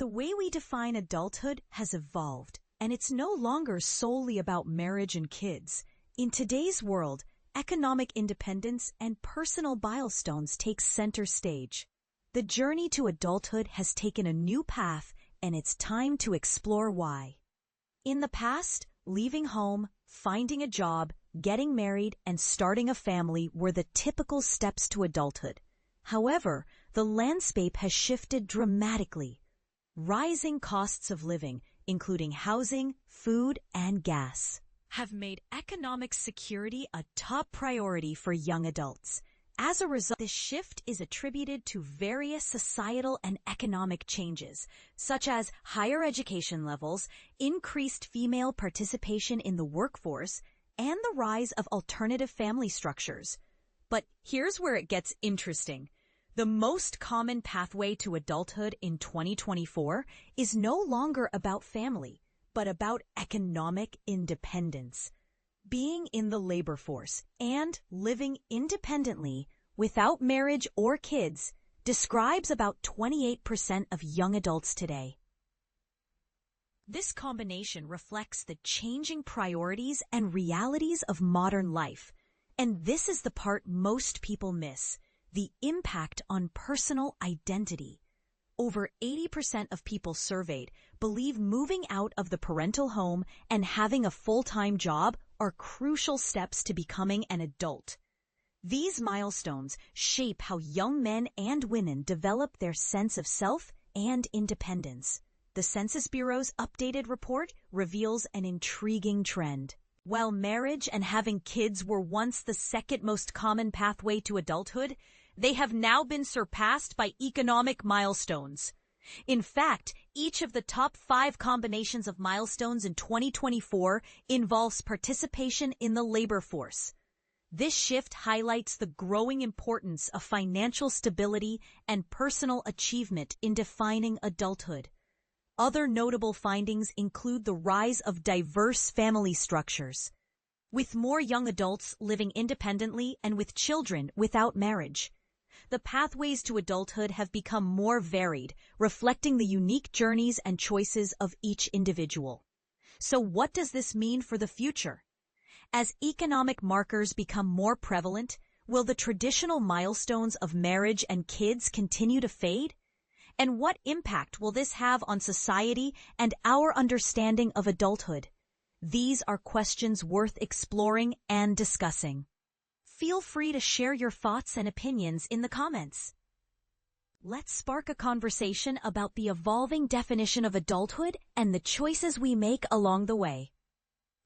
The way we define adulthood has evolved, and it's no longer solely about marriage and kids. In today's world, economic independence and personal milestones take center stage. The journey to adulthood has taken a new path, and it's time to explore why. In the past, leaving home, finding a job, getting married, and starting a family were the typical steps to adulthood. However, the landscape has shifted dramatically. Rising costs of living, including housing, food, and gas, have made economic security a top priority for young adults. As a result, this shift is attributed to various societal and economic changes, such as higher education levels, increased female participation in the workforce, and the rise of alternative family structures. But here's where it gets interesting. The most common pathway to adulthood in 2024 is no longer about family, but about economic independence. Being in the labor force and living independently without marriage or kids describes about 28% of young adults today. This combination reflects the changing priorities and realities of modern life. And this is the part most people miss: the impact on personal identity. Over 80% of people surveyed believe moving out of the parental home and having a full-time job are crucial steps to becoming an adult. These milestones shape how young men and women develop their sense of self and independence. The Census Bureau's updated report reveals an intriguing trend. While marriage and having kids were once the second most common pathway to adulthood, they have now been surpassed by economic milestones. In fact, each of the top 5 combinations of milestones in 2024 involves participation in the labor force. This shift highlights the growing importance of financial stability and personal achievement in defining adulthood. Other notable findings include the rise of diverse family structures, with more young adults living independently and with children without marriage. The pathways to adulthood have become more varied, reflecting the unique journeys and choices of each individual. So what does this mean for the future? As economic markers become more prevalent, will the traditional milestones of marriage and kids continue to fade? And what impact will this have on society and our understanding of adulthood? These are questions worth exploring and discussing. Feel free to share your thoughts and opinions in the comments. Let's spark a conversation about the evolving definition of adulthood and the choices we make along the way.